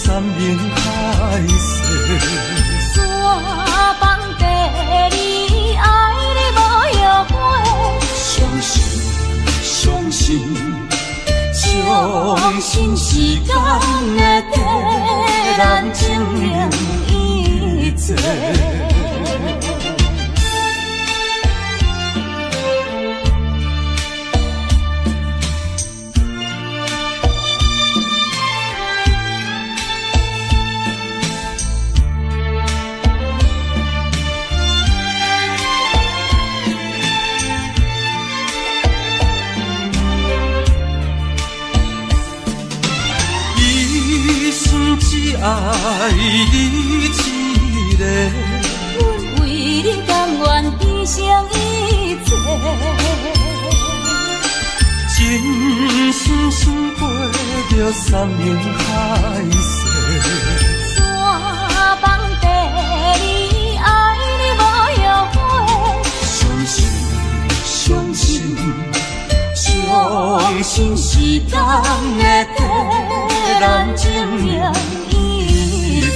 山崩地离，爱你无后悔。相信时间会替咱证明一切。只爱你一个，阮为你甘愿牺牲一切，真心想过着山盟海誓，山崩地离，爱你无后悔，相信相信相信时间会替咱证明一切。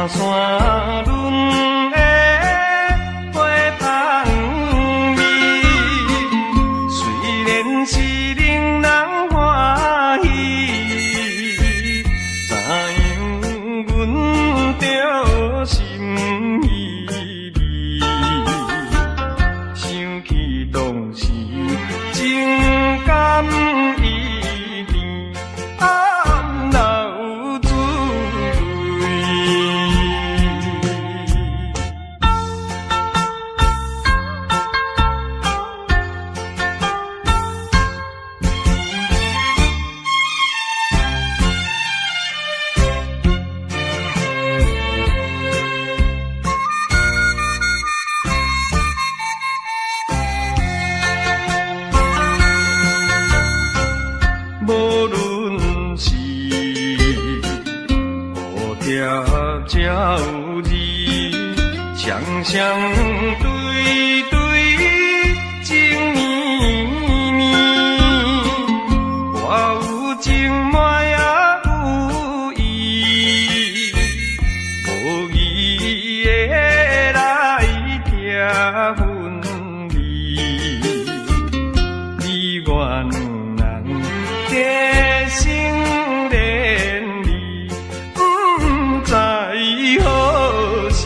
山轮的花香味，虽然是令人欢喜，怎样阮着心依依，想起当时情感依恋，暗流珠泪。无论是蝴蝶鸟儿，双双对对情绵绵，我有情爱也有意，无意的来听分离，你我两人加心连理，不知何时。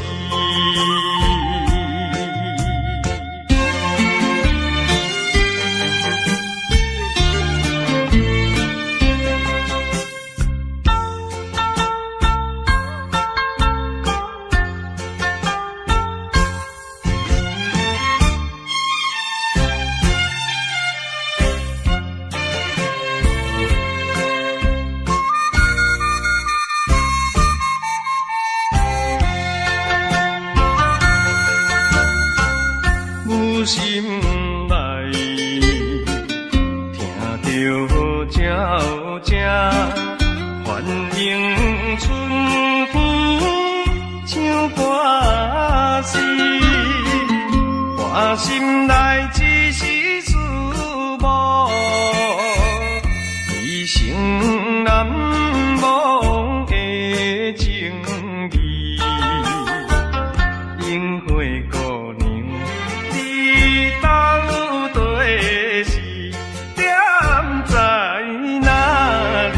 有心内听着鸟声，反映春天唱歌诗，我心内只是思慕一生难忘的情义，樱花姑娘。到底是点在哪里？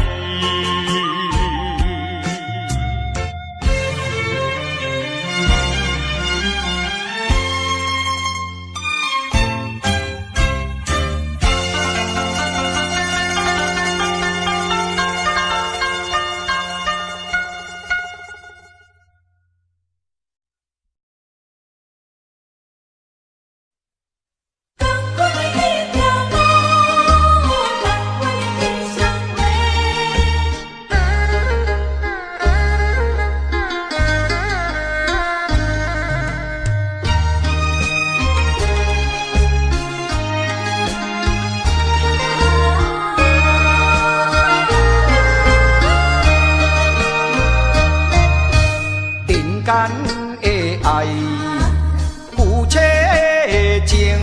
间的爱，有切的情，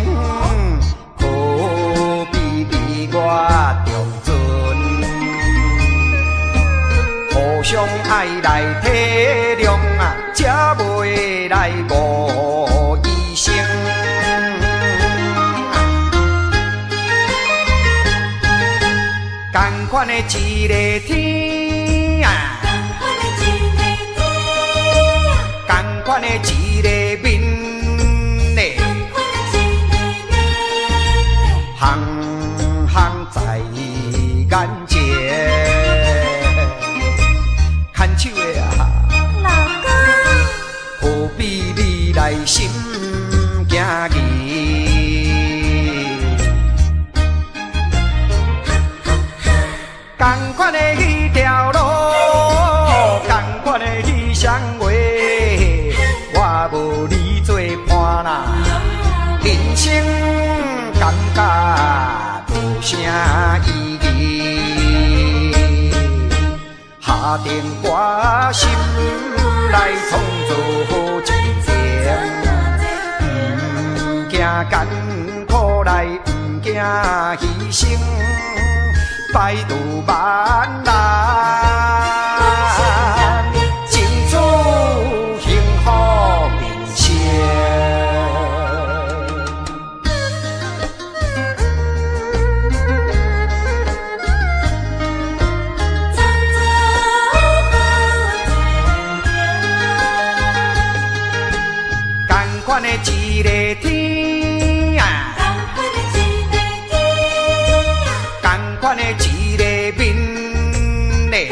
何必离我中存？互相爱来体谅啊，才袂来误一生。同款的一个天啊。同款的一个面呢，行行在眼前，牵手的啊，老公，何必你来心惊疑？同款的迄条路，同款的迄双话。我无你做伴啦，人生感觉无啥意义。下定决心来创造好一天，不惊艰苦来，不惊牺牲，百度万难。款的一个天啊，同款的一个面嘞，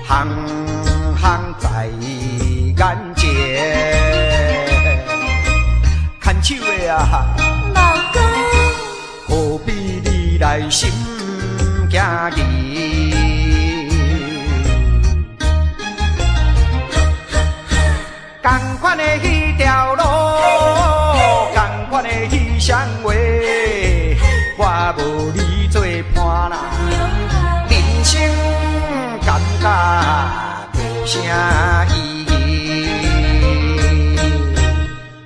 行行在眼前，牵手的啊，老公，何必你来心惊疑？同款的迄条路，同款的迄双话，我无你做伴啦，人生感觉无啥意义。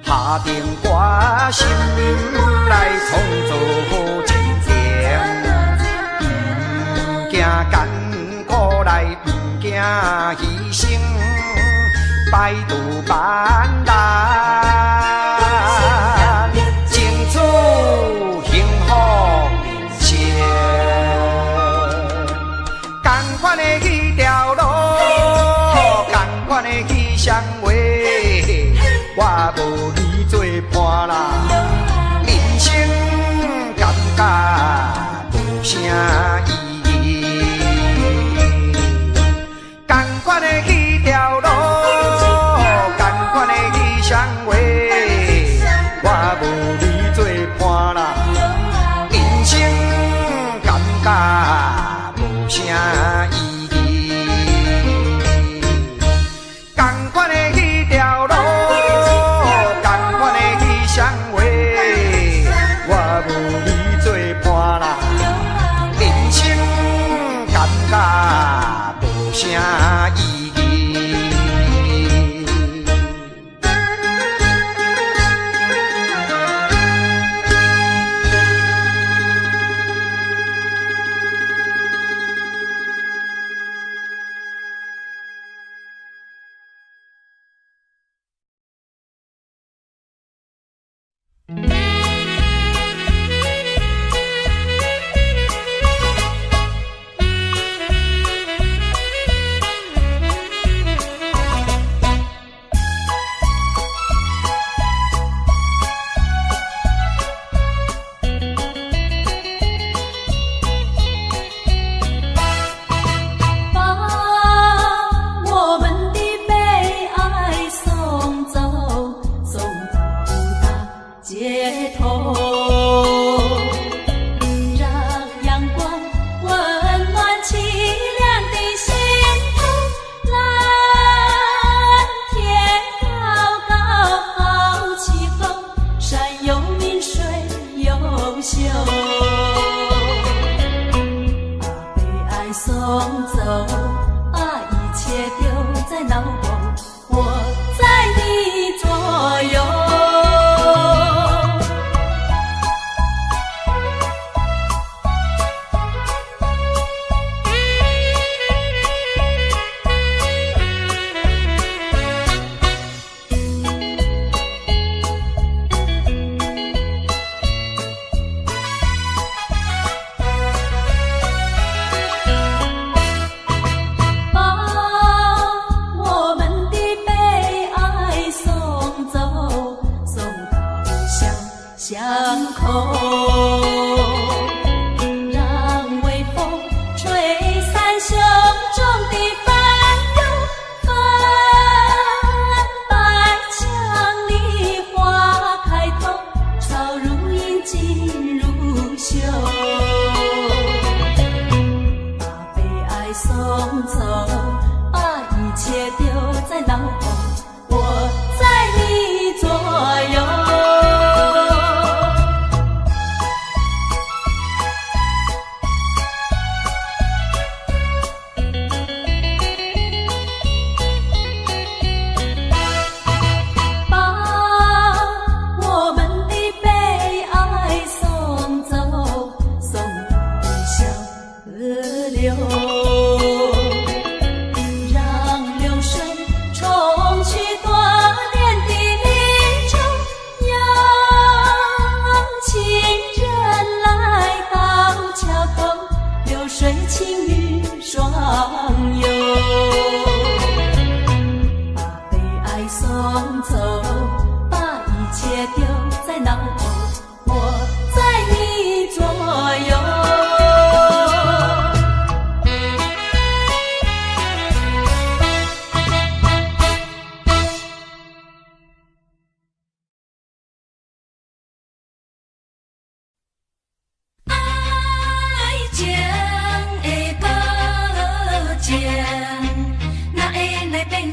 下定决心来创造好前程，不惊艰苦来，不惊牺牲。百度万难，争取幸福人生。同款的迄条路，同款的迄双话，我无你做伴啦，人生感觉无啥意义。同款的迄条路。无啥意义，同款的迄条路，同款的迄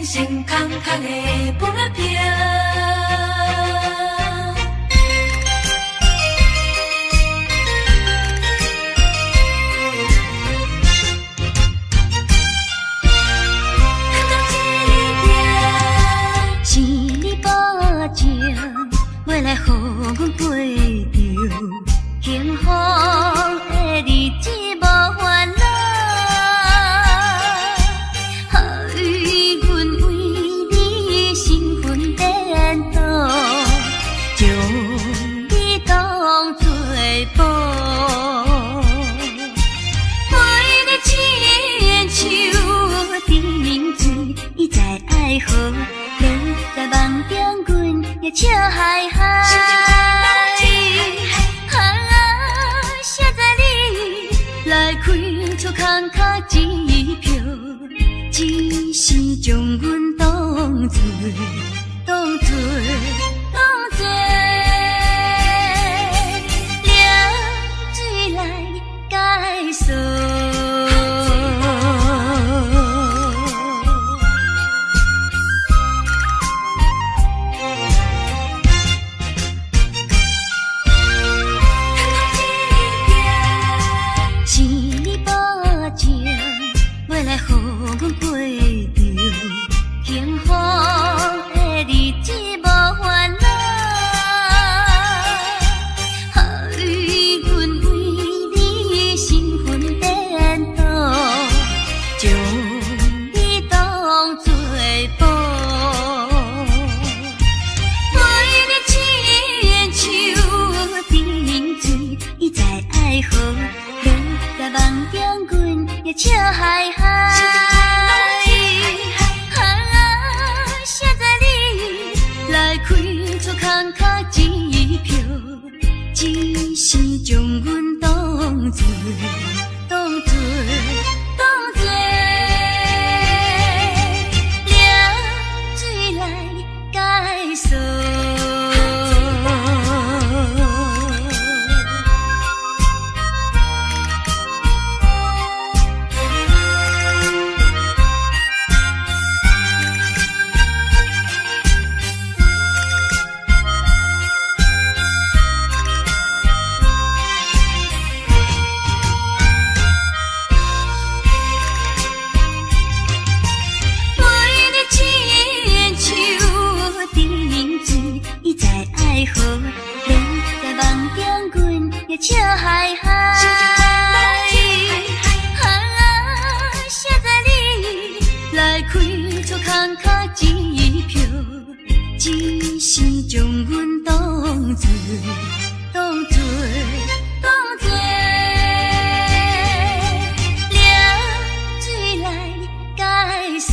身身空空的不平。是你保证，未来予阮过着幸福的日子，无烦恼。予阮为你身份颠倒，将你当作宝。为你亲像沉水，伊在爱河。在梦中，阮也笑嗨嗨。写在你来开出空脚一票，只是将阮当作凉水来解锁。未来予阮过着幸福的日子，无烦恼。予阮为你身份颠倒，将你当作宝。为你亲像沉水，伊在爱河。在梦中，阮也笑嗨嗨。写在你来开出空脚一票，只是将阮当作凉水来解锁。笑嗨嗨，写在你来开出空脚一票，只是将阮当作凉水来解锁。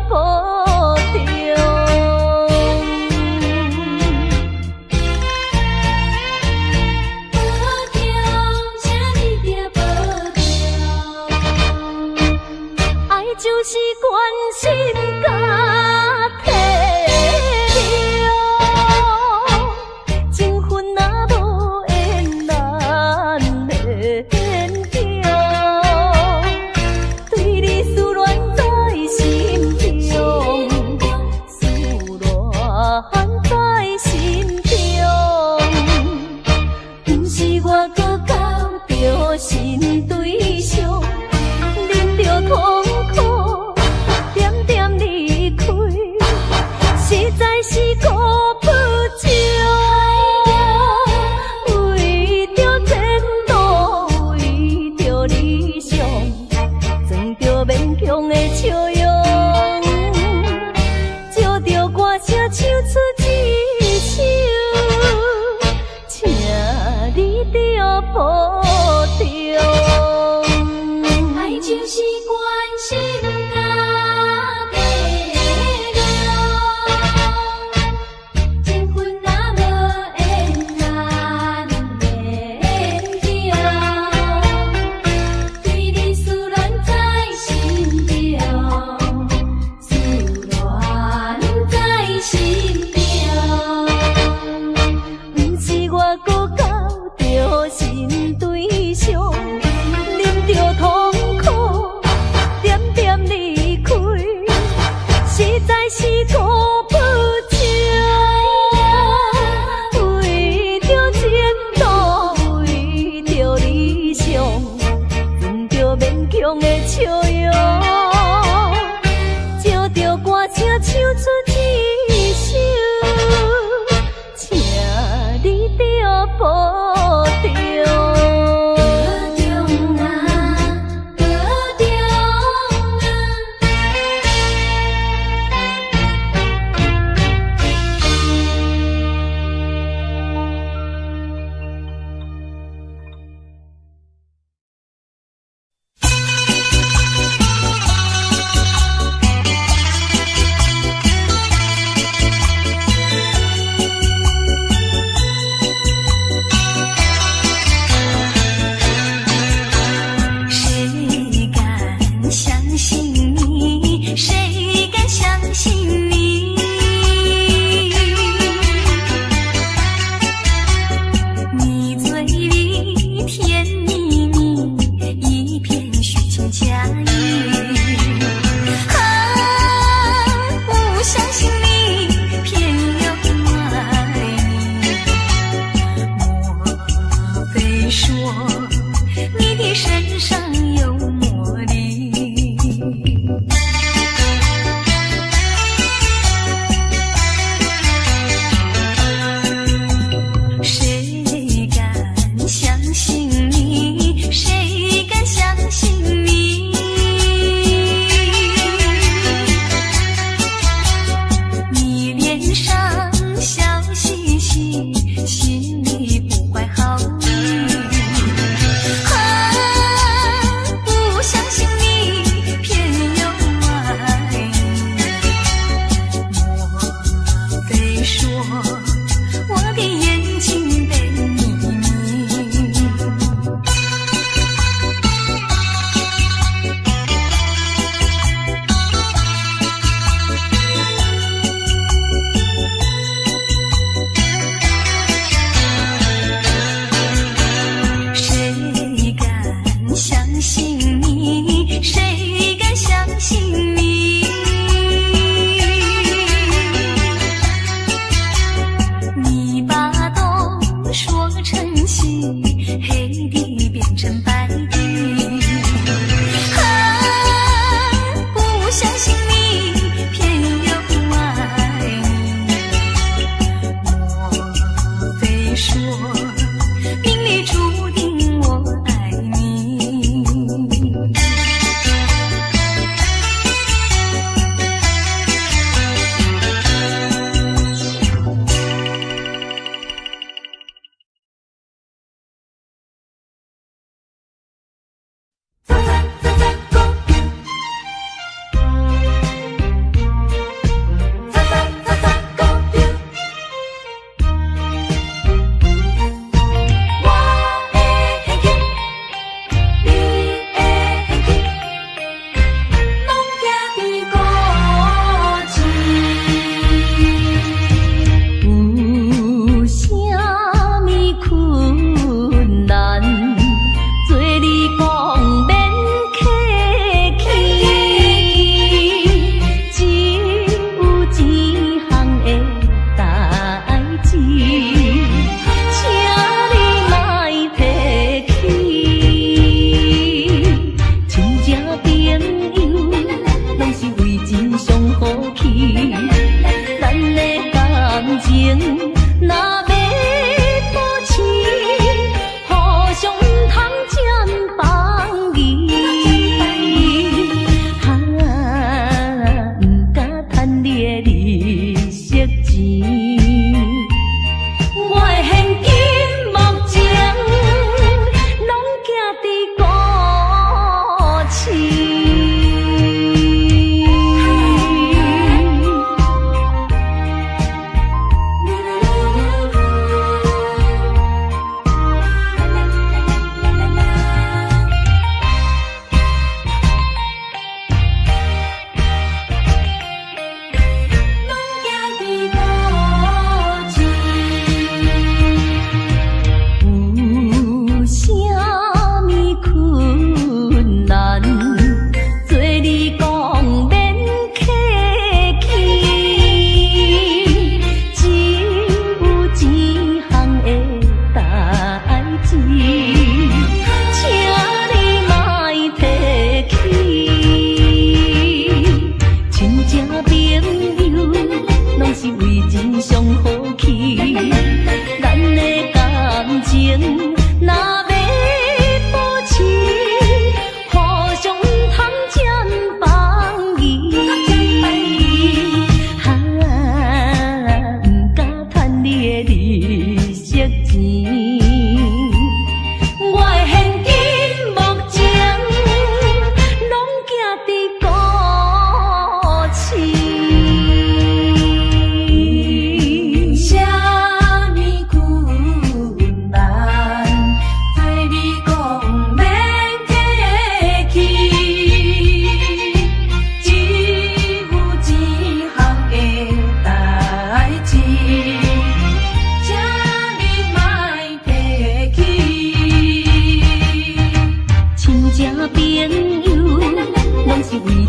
抱着。唱出一首，请你着保重。爱就是关心家己了，情分若无缘难袂了，对你思恋在心中，思恋在心中，不是我搁交着新对象，忍着痛苦，点点离开，实在是顾不着。为着前途，为着理想，存着勉强的笑容，借着歌声唱出一首，请你着保重。谁敢相信你？谁敢相信你？你嘴里甜蜜蜜，一片虚情假意。不相信你，偏又爱你。莫非说你的身上有魔力？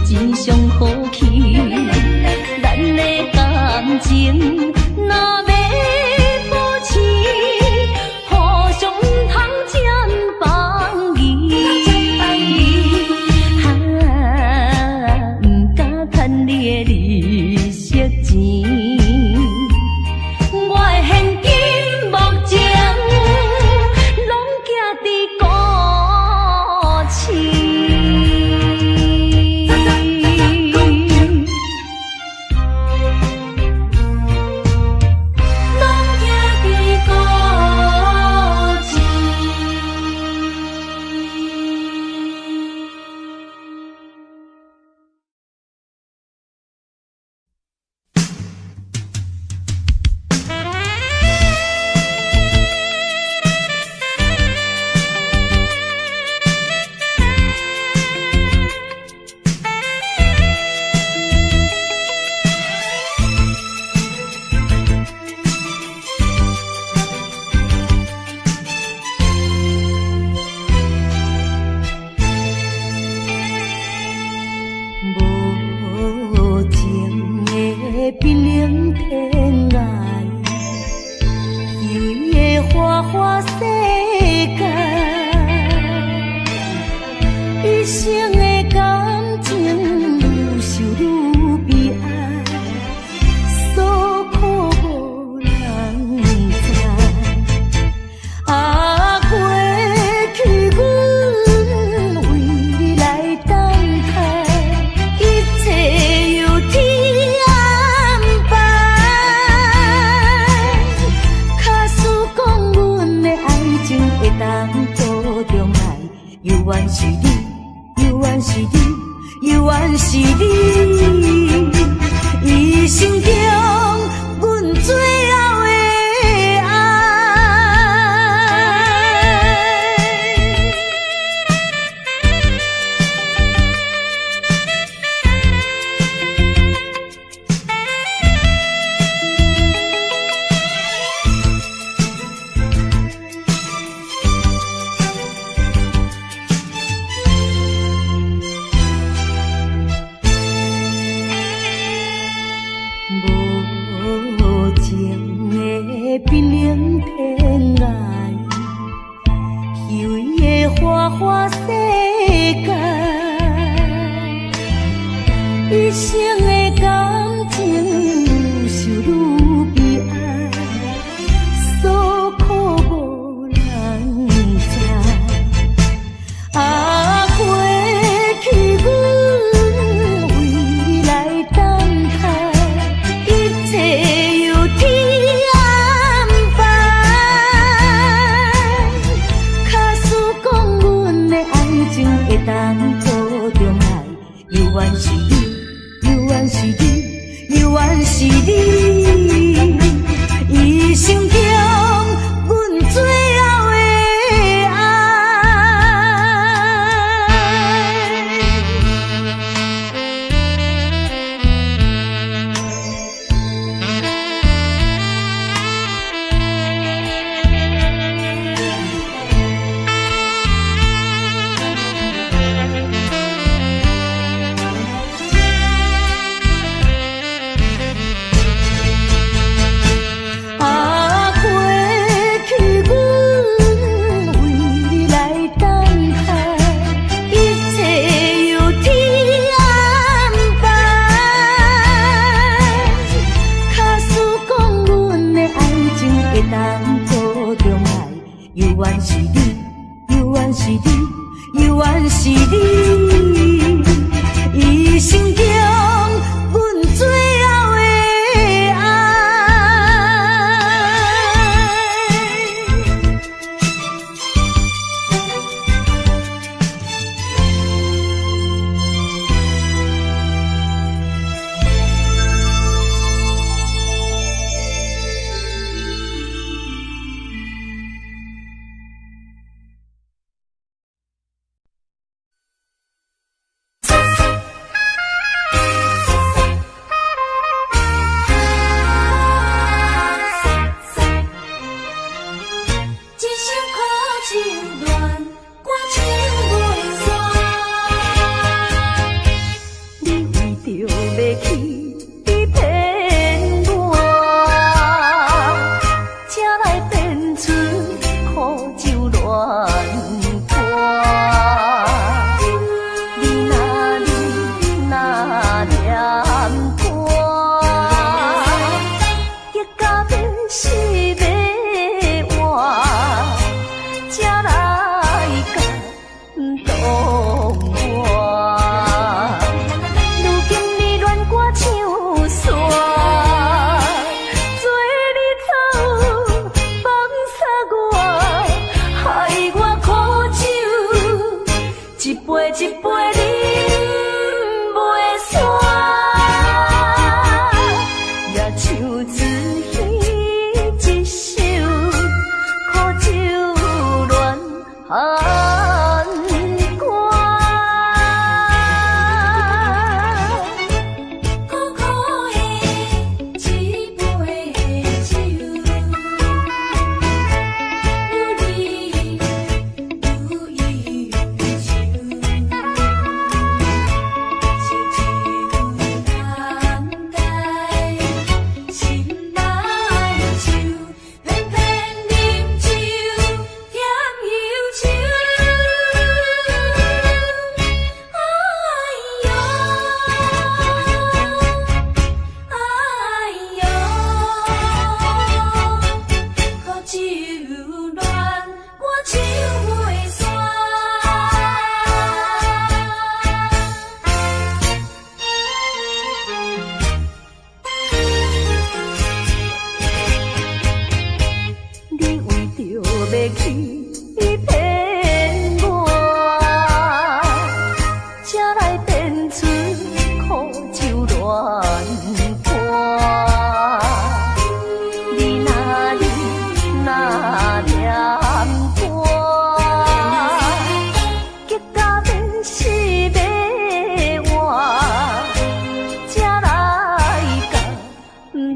钱上好去，咱的感情若要保持，互相毋通占便宜。毋敢趁你的利息钱。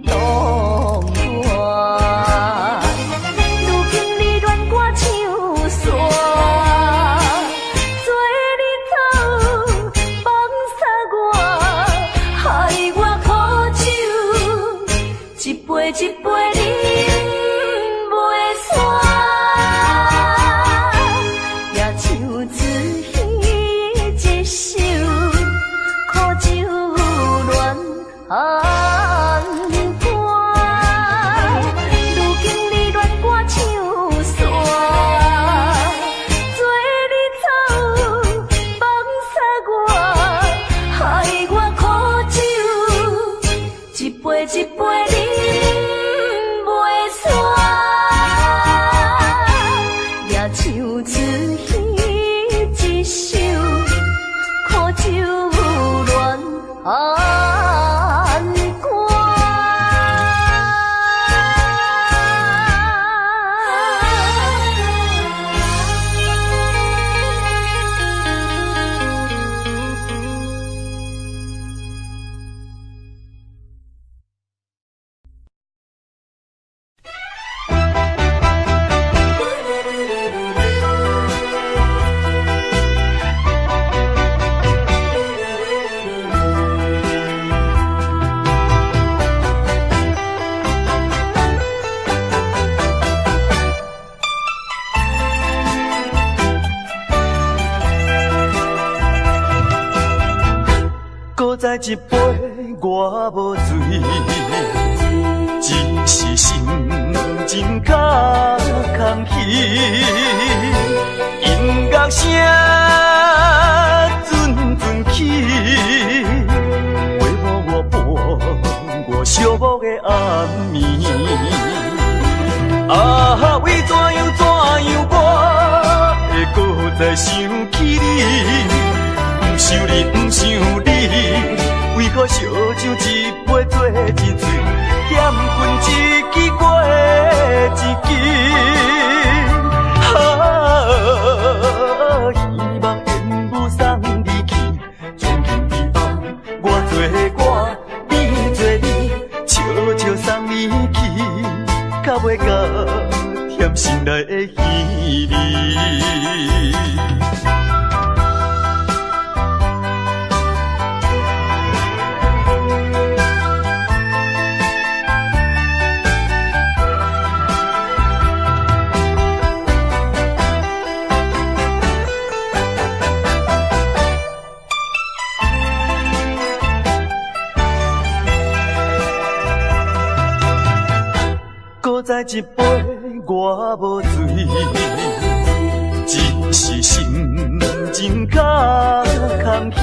动我。如今你恋我像山，做你走，放洒我，害我苦酒，一杯一杯饮袂煞，也像自彼一首苦酒恋寒歌。如今你恋我像山，做你走，放洒我，害我苦酒，一杯一杯饮袂煞，也像自彼一首苦酒恋寒歌。搁再一杯我无醉，只是心情较空虚。音乐声阵阵起，陪伴我伴我寂寞的暗暝。啊，为怎样我会搁再想起你？不想你，不想你，为何烧酒一杯做一醉，点君一支过一支。希望烟雾送你去，从今以后我做我，你做你，悄悄送你去，较袂甲甜心内的稀微。再一杯我无醉，只是心情较空虚。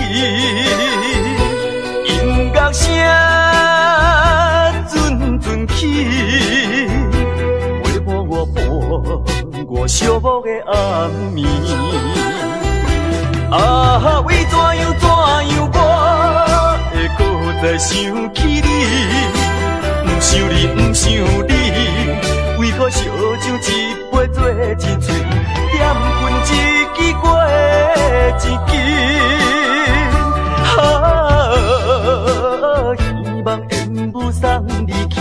音乐声阵阵起，陪伴我寂寞的暗暝。啊，为怎样我会搁再想起你？不想你，不想你，为何烧酒一杯做一醉，点君一支过一支。希望烟雾送你去，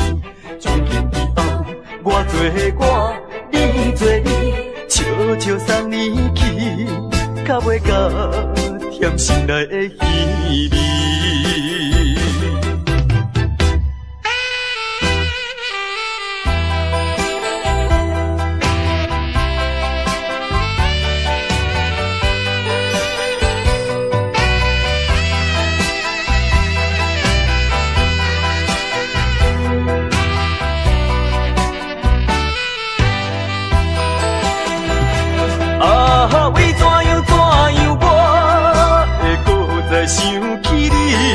从今以后我做我，你做你，悄悄送你去，较袂甲甜心内的稀微。为怎样我会搁再想起你？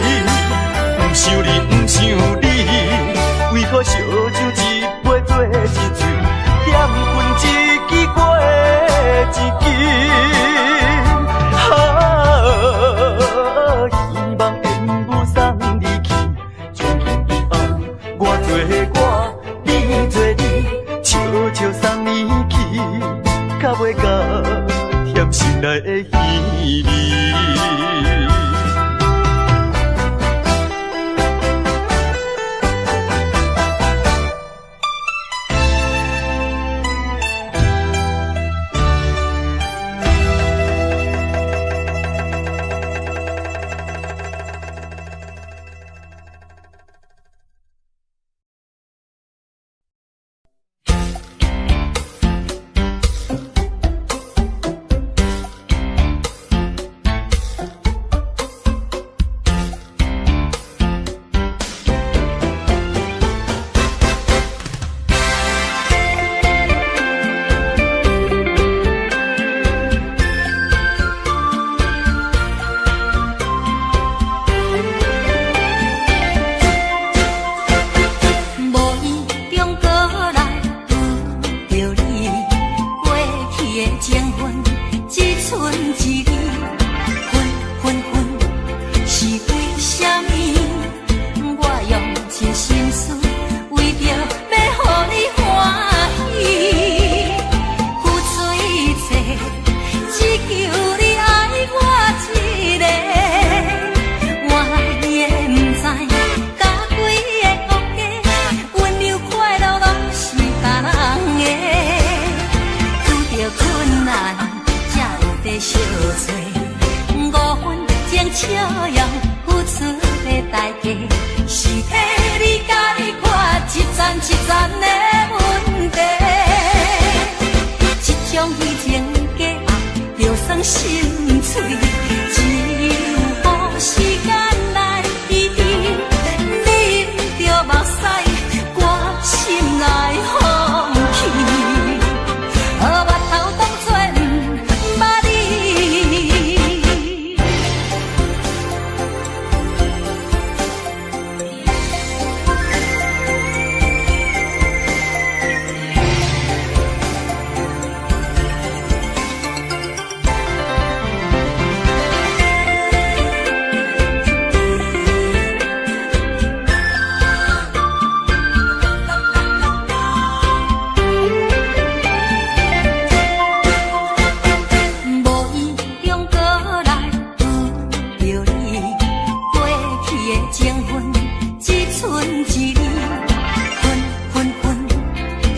是你，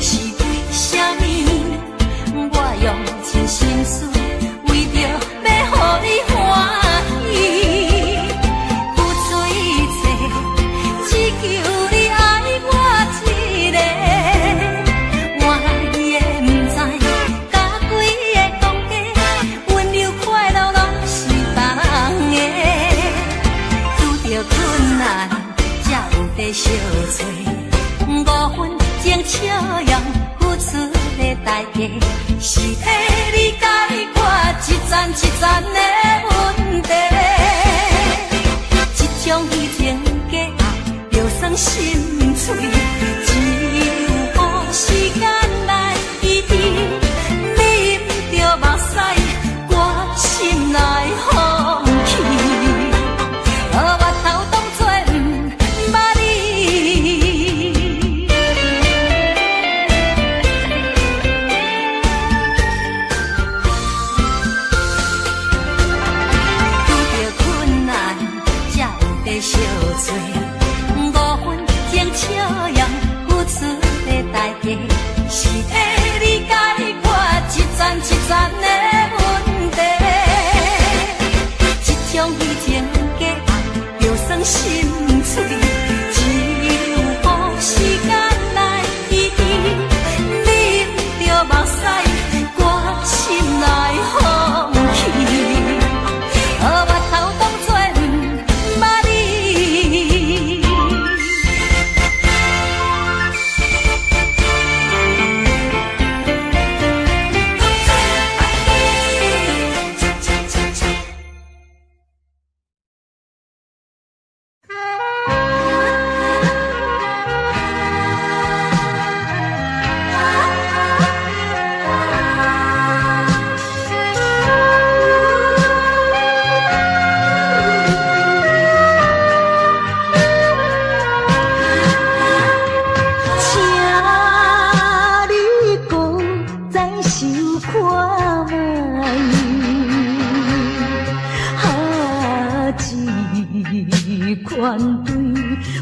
是为什么？我用尽心思，为着要予你欢喜，付出一切，只求你爱我一个。我也不知，甲几个公家，温柔快乐拢是人的。遇着困难，才有地相找。5分钟笑容，付出的代价，是替你解决一层一层的问题。这种虚情假意，就算心碎，只有时间来医治。你不着目屎，我心内放弃。我头当作不捌你。遇着困难，才有地相找。5分钟笑容，付出的代价，是替你解决一层一层的问题。这种虚情假意，就算心碎，只有时间来医治。你不着目屎，我心内放弃。我头当作不捌你。款对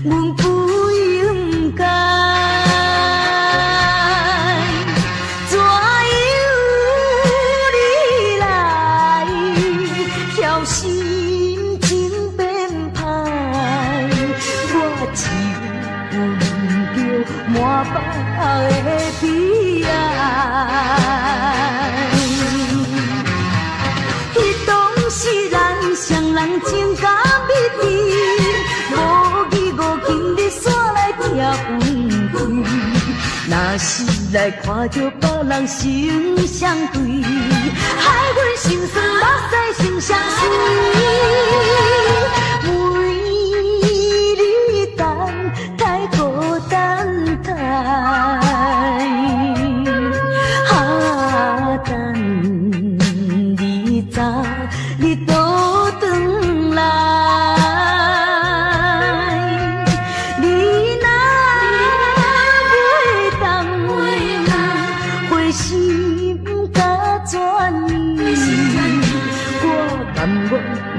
阮不应该，怎由你来挑心情变歹？我只有闻着满腹的悲哀。迄当时咱双人情感蜜甜。若是来看着别人心相对，害阮心酸目屎心相随，为你等太孤单太，等你走，你倒转来。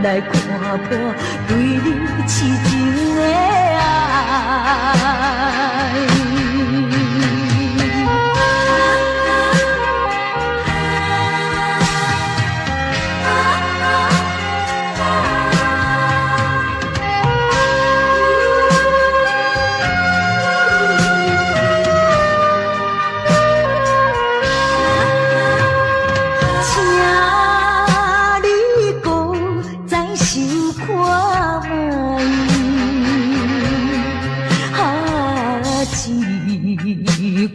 来看破对你痴情的爱。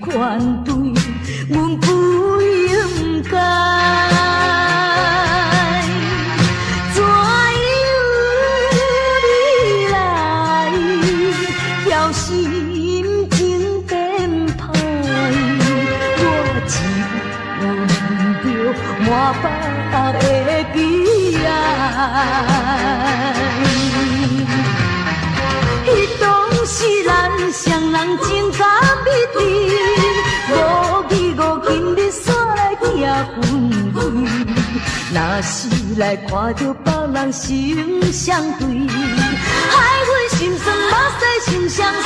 款对阮不应该，怎由你来挑心情变歹？我只有闻着满腹的悲哀。迄当时咱双人情感蜜甜。今日煞来拆分开，若是来看着别人心相对，害阮。心酸目屎心相随，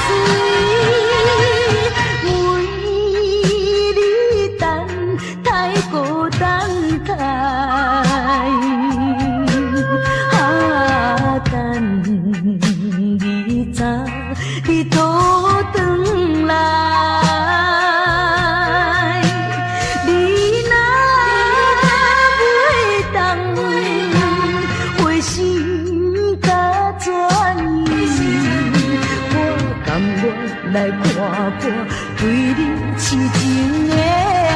为你等太孤单太，等你早你倒转来。来看破对你痴情的爱。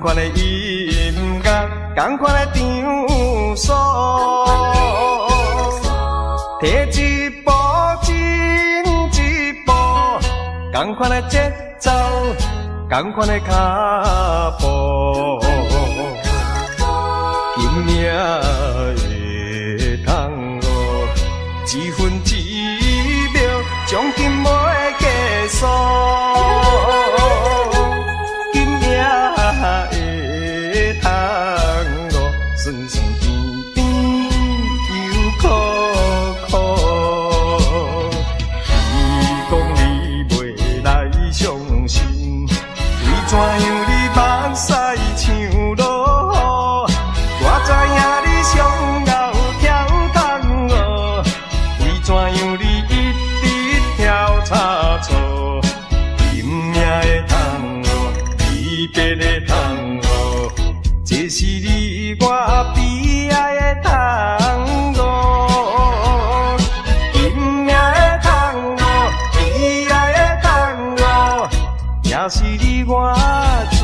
同款的音乐，同款的场所，摕一步进一步，同款的节奏，同款的脚步，今夜会通哦，一分一秒，将今袂结束。酸酸甜甜又苦苦，你讲你袂来相信，为怎样你目屎像落雨？我知影你上后跳桶哦，为怎样你一直跳差错？今夜的桶哦，离别的桶哦，这是你。我悲哀的汤哦，今夜的汤哦，悲哀的汤哦，也是你我最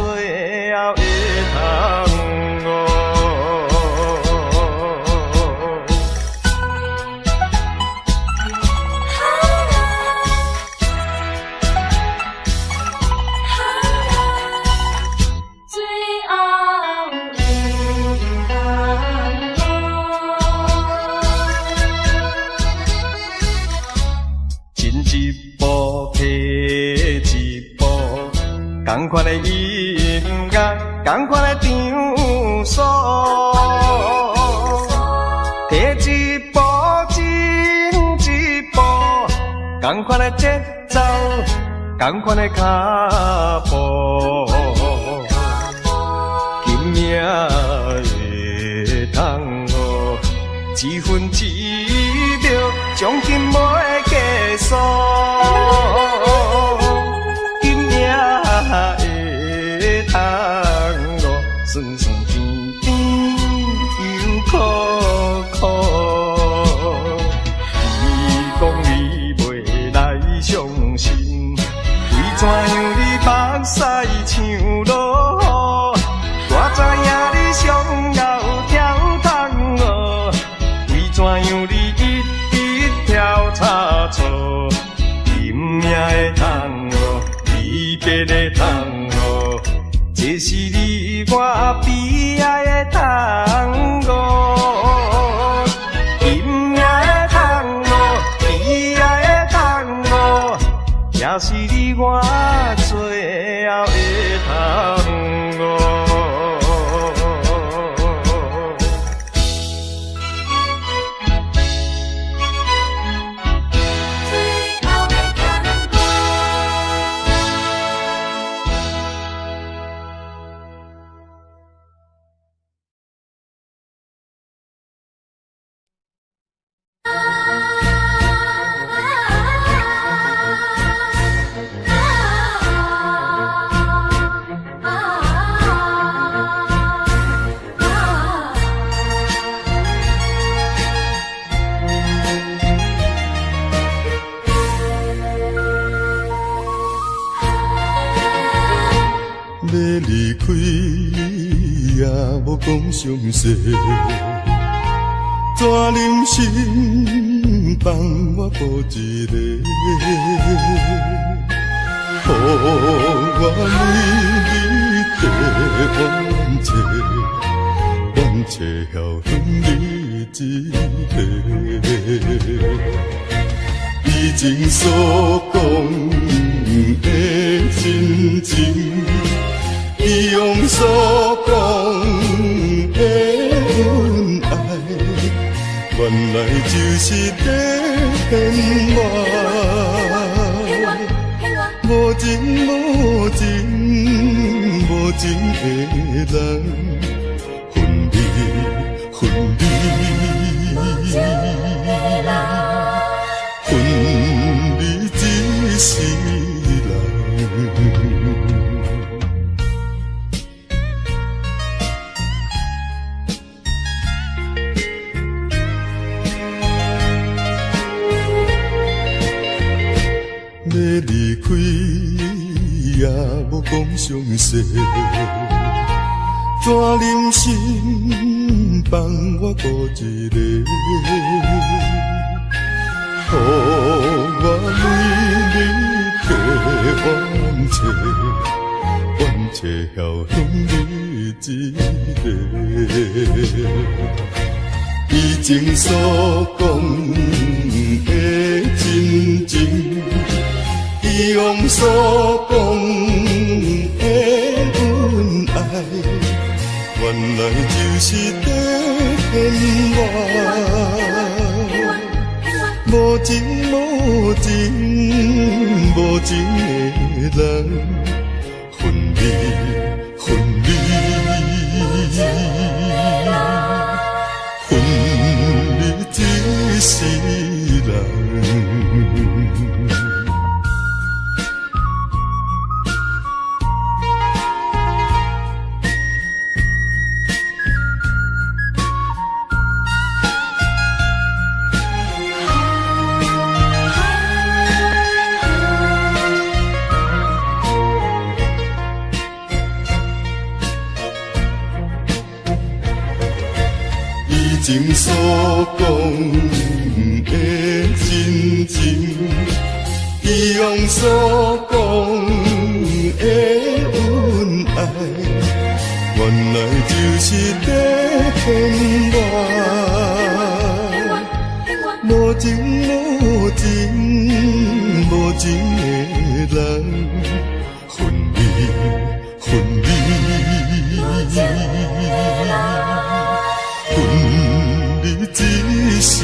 后的汤哦。同款的音乐，同款的场所，摕一步进一步，同款的节奏，同款的脚步，今夜会通哦，一分一秒，将今袂结束。会通哦，酸酸甜甜又苦苦。你讲你袂来相信，为怎样你目屎像落雨？我知影你上后跳桶哦，为怎样你一直跳差错？今夜的桶哦，离别的桶哦，这是你我悲哀的汤哦，今夜的汤哦，悲哀的汤哦，也是你我最后的汤哦。要离开也无讲详细，怎忍心放我孤一个？予我为你替冤切晓恨你一个。以前所讲的真情，以往所讲的恩爱，原来就是骗我。无情无情无情的人，分离分离，分离一世人。要离开也无讲详细，怎忍心放我孤一个？予我每日过冤切，冤切晓向你一个。以前所讲的真情，以往所讲的恩爱，原来就是在骗我。无情无情无情的人，分离分离，分离一世人。以前所讲的真情，以往所讲的恩爱，原来就是在骗我。无情无情无情的人，分离分离。分离一世。